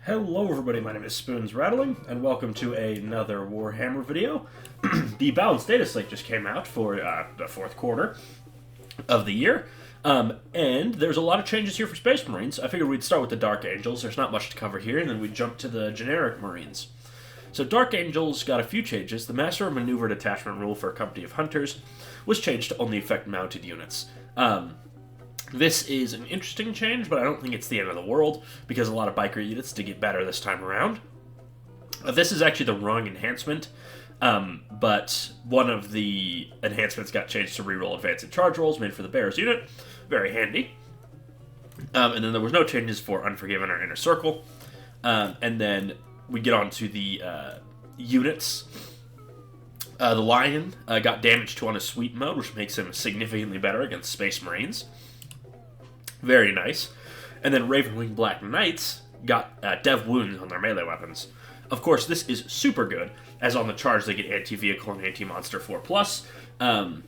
Hello everybody, my name is Spoons Rattling, and welcome to another Warhammer video. The balanced data slate just came out for the fourth quarter of the year, and there's a lot of changes here for Space Marines. I figured we'd start with the Dark Angels, there's not much to cover here, and then we'd jump to the generic Marines. So Dark Angels got a few changes. The Master of Maneuver Detachment rule for a company of Hunters was changed to only affect mounted units. This is an interesting change, but I don't think it's the end of the world, because a lot of biker units did get better this time around. This is actually the wrong enhancement, but one of the enhancements got changed to reroll advanced and charge rolls made for the Bears unit. Very handy. And then there was no changes for Unforgiven or Inner Circle. And then we get on to the units. The Lion got damage 2 on his sweep mode, which makes him significantly better against Space Marines. Very nice. And then Ravenwing Black Knights got dev wounds on their melee weapons. Of course, this is super good, as on the charge they get anti-vehicle and anti-monster 4+.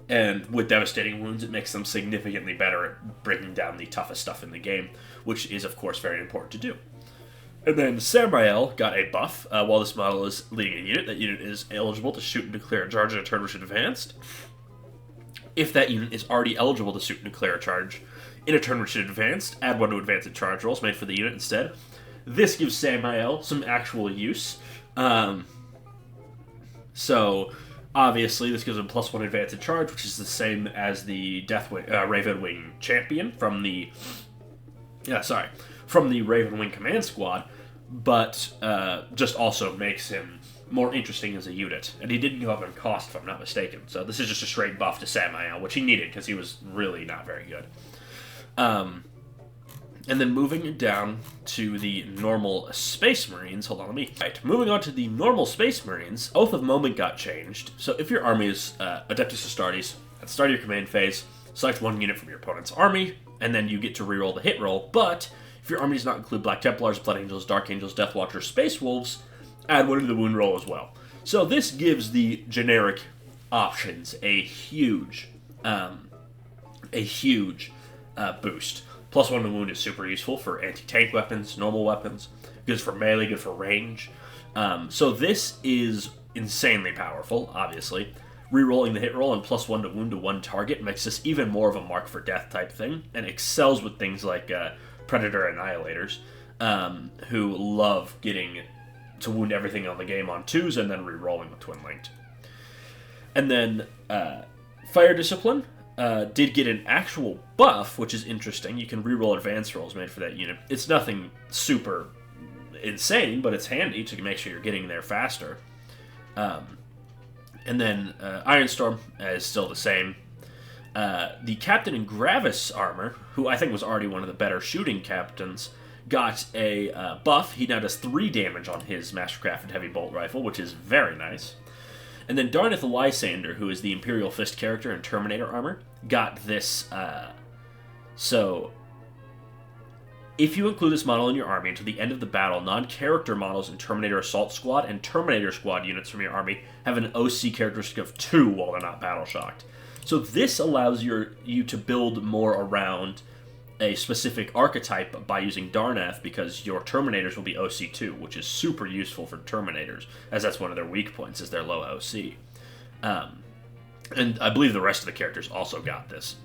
And with devastating wounds, it makes them significantly better at bringing down the toughest stuff in the game, which is, of course, very important to do. And then Samael got a buff. While this model is leading a unit, that unit is eligible to shoot and declare a charge in a turn which is advanced. If that unit is already eligible to shoot and declare a charge in a turn which is advanced, add 1 to advanced and charge rolls made for the unit instead. This gives Samael some actual use. So, obviously, this gives him +1 advanced and charge, which is the same as the Ravenwing Champion from the Ravenwing Command Squad, but just also makes him more interesting as a unit. And he didn't go up in cost, if I'm not mistaken. So this is just a straight buff to Samael, which he needed, because he was really not very good. And then moving down to the normal Space Marines. Hold on, Right, moving on to the normal Space Marines, Oath of Moment got changed. So if your army is Adeptus Astartes, at the start of your command phase, select 1 unit from your opponent's army, and then you get to reroll the hit roll. But if your army does not include Black Templars, Blood Angels, Dark Angels, Deathwatch, or Space Wolves, add 1 to the wound roll as well. So this gives the generic options a huge boost. +1 to wound is super useful for anti-tank weapons, normal weapons. Good for melee, good for range. So this is insanely powerful, obviously. Rerolling the hit roll and +1 to wound to 1 target makes this even more of a mark for death type thing, and excels with things like Predator Annihilators, who love getting to wound everything on the game on 2s and then re-rolling with Twin Linked. And then Fire Discipline did get an actual buff, which is interesting. You can re-roll advance rolls made for that unit. It's nothing super insane, but it's handy to make sure you're getting there faster. And then Ironstorm is still the same. The Captain in Gravis armor, who I think was already one of the better shooting captains, got a buff. He now does 3 damage on his Mastercrafted Heavy Bolt Rifle, which is very nice. And then Darnith Lysander, who is the Imperial Fist character in Terminator armor, got this. So, if you include this model in your army until the end of the battle, non-character models in Terminator Assault Squad and Terminator Squad units from your army have an OC characteristic of 2 while they're not battle-shocked. So this allows you to build more around a specific archetype by using Darnath, because your Terminators will be OC2, which is super useful for Terminators, as that's one of their weak points, is their low OC. And I believe the rest of the characters also got this.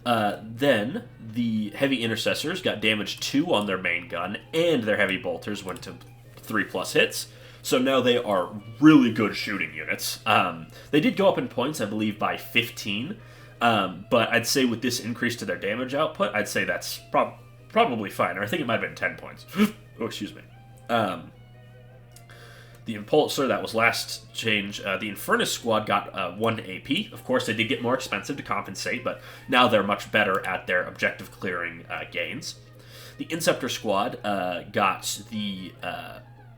Then the Heavy Intercessors got damage 2 on their main gun, and their Heavy Bolters went to 3+ hits. So now they are really good shooting units. They did go up in points, I believe, by 15. But I'd say with this increase to their damage output, I'd say that's probably fine. Or I think it might have been 10 points. Oh, excuse me. The Impulsor, that was last change. The Infernus Squad got 1 AP. Of course, they did get more expensive to compensate, but now they're much better at their objective clearing gains. The Inceptor Squad got the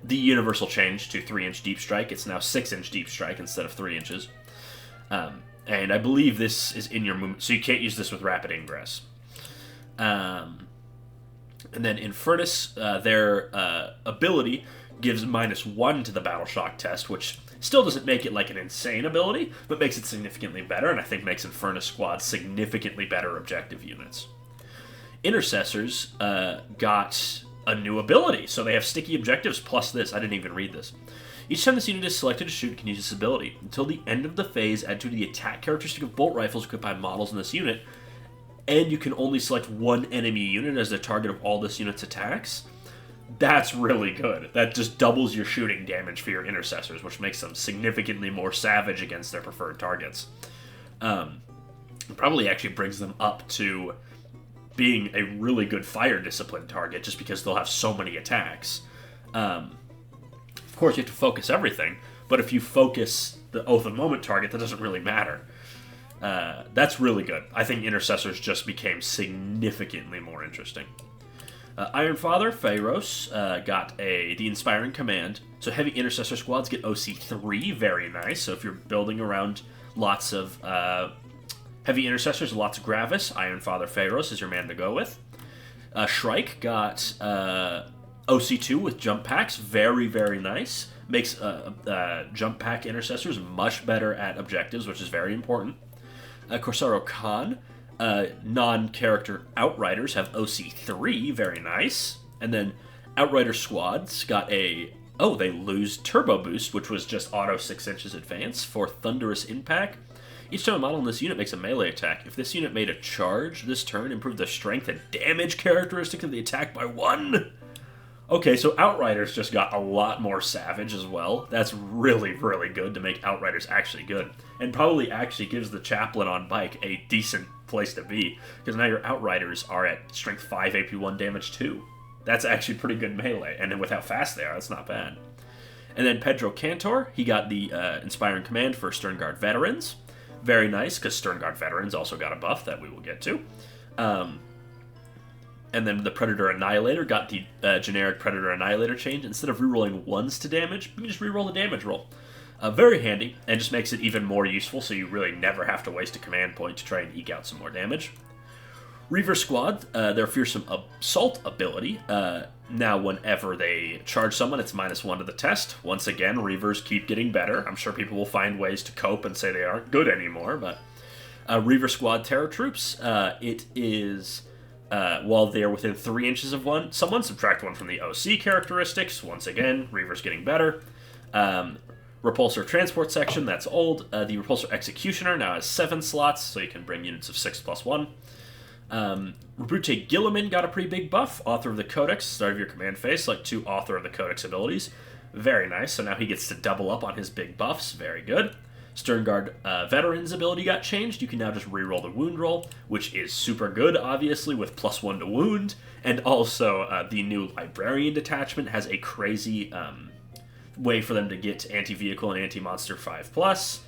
universal change to 3-inch Deep Strike. It's now 6-inch Deep Strike instead of 3 inches. And I believe this is in your movement, so you can't use this with Rapid Ingress. And then Infernus, their ability gives -1 to the Battle Shock test, which still doesn't make it like an insane ability, but makes it significantly better, and I think makes Infernus Squad significantly better objective units. Intercessors got a new ability. So they have sticky objectives plus this. I didn't even read this. Each time this unit is selected to shoot, it can use this ability. Until the end of the phase, add to the attack characteristic of bolt rifles equipped by models in this unit, and you can only select one enemy unit as the target of all this unit's attacks. That's really good. That just doubles your shooting damage for your intercessors, which makes them significantly more savage against their preferred targets. Probably actually brings them up to being a really good fire discipline target just because they'll have so many attacks. Of course, you have to focus everything, but if you focus the Oath of Moment target, that doesn't really matter. That's really good. I think intercessors just became significantly more interesting. Iron Father, Pharaohs, got the Inspiring Command. So heavy intercessor squads get OC3, very nice. So if you're building around lots of heavy intercessors, lots of Gravis, Iron Father Pharaohs is your man to go with. Shrike got OC2 with jump packs, very, very nice. Makes jump pack intercessors much better at objectives, which is very important. Corsaro Khan, non-character Outriders have OC3, very nice. And then Outrider squads got they lose Turbo Boost, which was just auto 6 inches advance for Thunderous Impact. Each time a model in this unit makes a melee attack, if this unit made a charge this turn, improve the strength and damage characteristic of the attack by 1. Okay, so Outriders just got a lot more savage as well. That's really, really good to make Outriders actually good. And probably actually gives the Chaplain on bike a decent place to be, because now your Outriders are at strength 5, AP 1, damage 2. That's actually pretty good melee, and then with how fast they are, that's not bad. And then Pedro Cantor, he got the Inspiring Command for Sternguard Veterans. Very nice, because Sternguard Veterans also got a buff that we will get to. And then the Predator Annihilator got the generic Predator Annihilator change. Instead of rerolling 1s to damage, you can just reroll the damage roll. Very handy, and just makes it even more useful, so you really never have to waste a command point to try and eke out some more damage. Reaver Squad, their Fearsome Assault ability. Now, whenever they charge someone, it's -1 to the test. Once again, Reavers keep getting better. I'm sure people will find ways to cope and say they aren't good anymore, but... Reaver Squad Terror Troops, it is... while they're within 3 inches of someone, subtract 1 from the OC characteristics. Once again, Reaver's getting better. Repulsor Transport Section, that's old. The Repulsor Executioner now has 7 slots, so you can bring units of 6 plus 1. Rebrute Gilliman got a pretty big buff. Author of the Codex, start of your command phase, like 2 Author of the Codex abilities. Very nice, so now he gets to double up on his big buffs. Very good. Sternguard Veterans ability got changed. You can now just reroll the wound roll, which is super good, obviously, with +1 to wound. And also, the new Librarian detachment has a crazy way for them to get anti-vehicle and anti-monster 5+,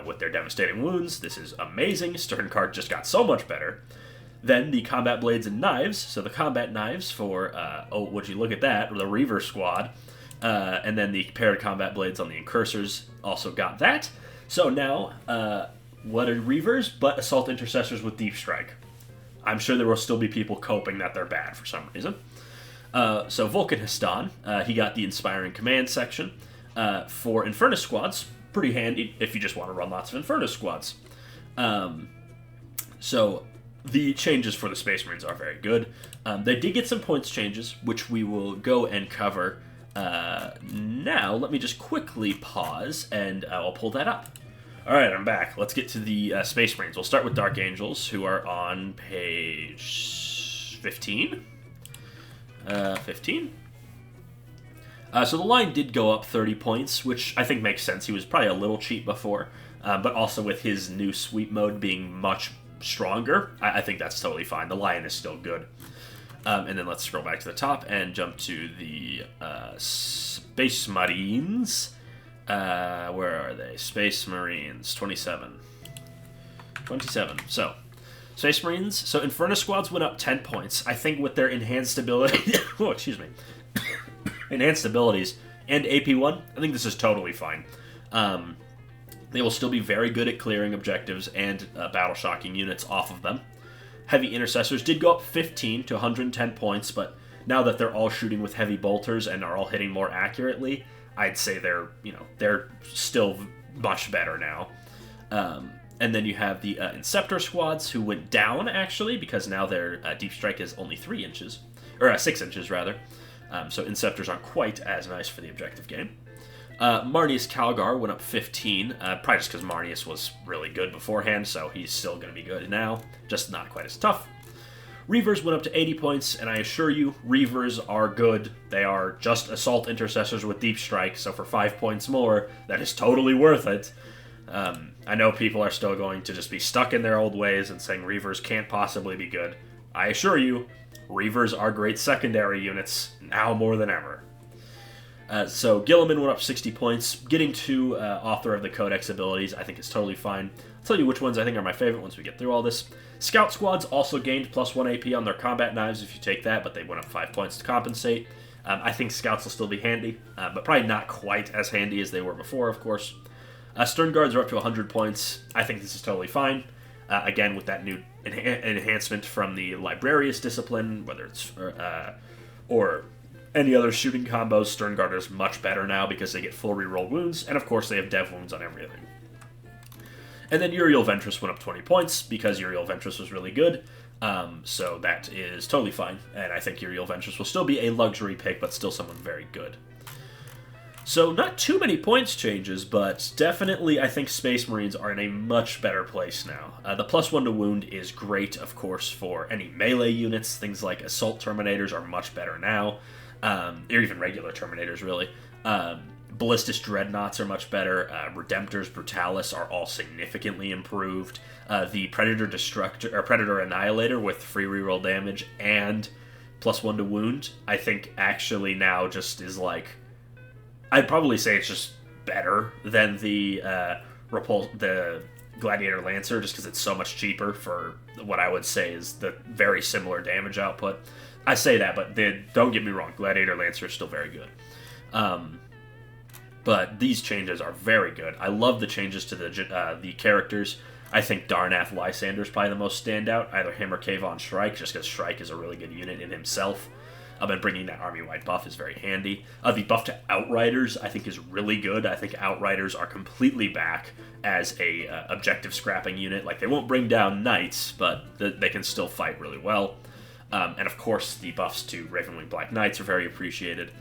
with their devastating wounds. This is amazing. Sternguard just got so much better. Then the Combat Blades and Knives. So the Combat Knives for, would you look at that, the Reaver Squad. And then the paired Combat Blades on the Incursors also got that. So now, what are Reavers but Assault Intercessors with Deep Strike? I'm sure there will still be people coping that they're bad for some reason. So Vulcan Histon, he got the Inspiring Command section. For Infernus Squads, pretty handy if you just want to run lots of Infernus Squads. So the changes for the Space Marines are very good. They did get some points changes, which we will go and cover now. Let me just quickly pause, and I'll pull that up. Alright, I'm back. Let's get to the Space Marines. We'll start with Dark Angels, who are on page 15. 15. So the line did go up 30 points, which I think makes sense. He was probably a little cheap before, but also with his new sweep mode being much stronger, I think that's totally fine. The line is still good. And then let's scroll back to the top and jump to the Space Marines. Where are they? Space Marines, 27. 27. So, Space Marines. So, Infernus Squads went up 10 points. I think with their enhanced ability... oh, excuse me. Enhanced abilities and AP1, I think this is totally fine. They will still be very good at clearing objectives and battle-shocking units off of them. Heavy Intercessors did go up 15 to 110 points, but now that they're all shooting with heavy bolters and are all hitting more accurately, I'd say they're still much better now. And then you have the Inceptor Squads, who went down, actually, because now their Deep Strike is only 3 inches. or 6 inches rather. So Inceptors aren't quite as nice for the objective game. Marnius Calgar went up 15, probably just because Marnius was really good beforehand, so he's still going to be good now, just not quite as tough. Reavers went up to 80 points, and I assure you, Reavers are good. They are just assault intercessors with deep strike, so for 5 points more, that is totally worth it. I know people are still going to just be stuck in their old ways and saying Reavers can't possibly be good. I assure you, Reavers are great secondary units, now more than ever. So Gilliman went up 60 points. Getting to Author of the Codex abilities I think is totally fine. I'll tell you which ones I think are my favorite once we get through all this. Scout squads also gained +1 AP on their combat knives if you take that, but they went up 5 points to compensate. I think scouts will still be handy, but probably not quite as handy as they were before, of course. Stern guards are up to 100 points. I think this is totally fine. Again, with that new enhancement from the Librarius discipline, whether it's or any other shooting combos, Stern Guard is much better now because they get full reroll wounds, and of course they have dev wounds on everything. And then Uriel Ventress went up 20 points because Uriel Ventress was really good, so that is totally fine, and I think Uriel Ventress will still be a luxury pick, but still someone very good. So not too many points changes, but definitely I think Space Marines are in a much better place now. The +1 to wound is great, of course, for any melee units. Things like Assault Terminators are much better now, or even regular Terminators, really. Ballistic Dreadnoughts are much better. Redemptors, Brutalis are all significantly improved. The Predator Destructor, or Predator Annihilator with free reroll damage and +1 to wound, I think actually now just is like... I'd probably say it's just better than the Gladiator Lancer, just because it's so much cheaper for what I would say is the very similar damage output. I say that, but don't get me wrong, Gladiator Lancer is still very good. But these changes are very good. I love the changes to the characters. I think Darnath Lysander is probably the most standout, either him or Kayvon Shrike, just because Shrike is a really good unit in himself. And bringing that army-wide buff is very handy. The buff to Outriders, I think, is really good. I think Outriders are completely back as a objective scrapping unit. Like, they won't bring down Knights, but they can still fight really well. And, of course, the buffs to Ravenwing Black Knights are very appreciated.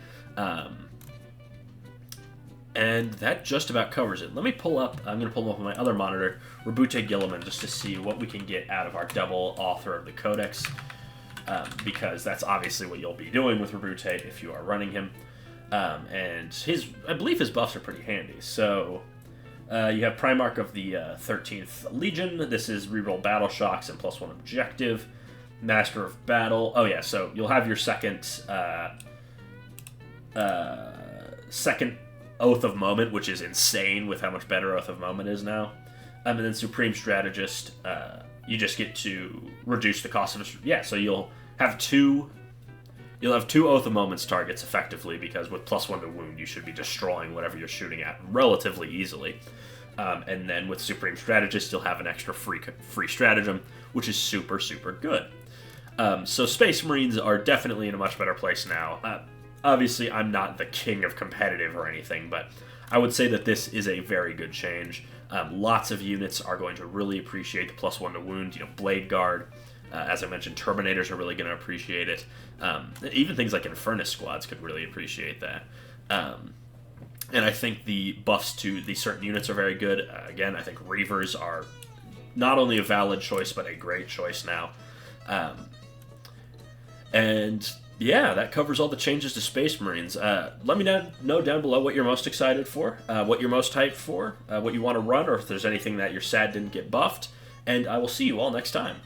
And that just about covers it. Let me pull up, I'm going to pull them up on my other monitor, Rabute Gilliman, just to see what we can get out of our double Author of the Codex. Because that's obviously what you'll be doing with Rabute if you are running him. And I believe his buffs are pretty handy. So you have Primarch of the 13th Legion. This is reroll Battle Shocks and +1 objective. Master of Battle. Oh yeah, so you'll have your second Oath of Moment, which is insane with how much better Oath of Moment is now. And then Supreme Strategist. You just get to reduce the cost of... Yeah, so you'll have two Oath of Moments targets effectively, because with +1 to wound, you should be destroying whatever you're shooting at relatively easily. And then with Supreme Strategist, you'll have an extra free stratagem, which is super, super good. So Space Marines are definitely in a much better place now. Obviously, I'm not the king of competitive or anything, but I would say that this is a very good change. Lots of units are going to really appreciate the +1 to wound. Blade Guard, as I mentioned, Terminators are really going to appreciate it. Even things like Infernus squads could really appreciate that. And I think the buffs to the certain units are very good. Again, I think Reavers are not only a valid choice, but a great choice now. And yeah, that covers all the changes to Space Marines. Let me know down below what you're most excited for, what you're most hyped for, what you want to run, or if there's anything that you're sad didn't get buffed. And I will see you all next time.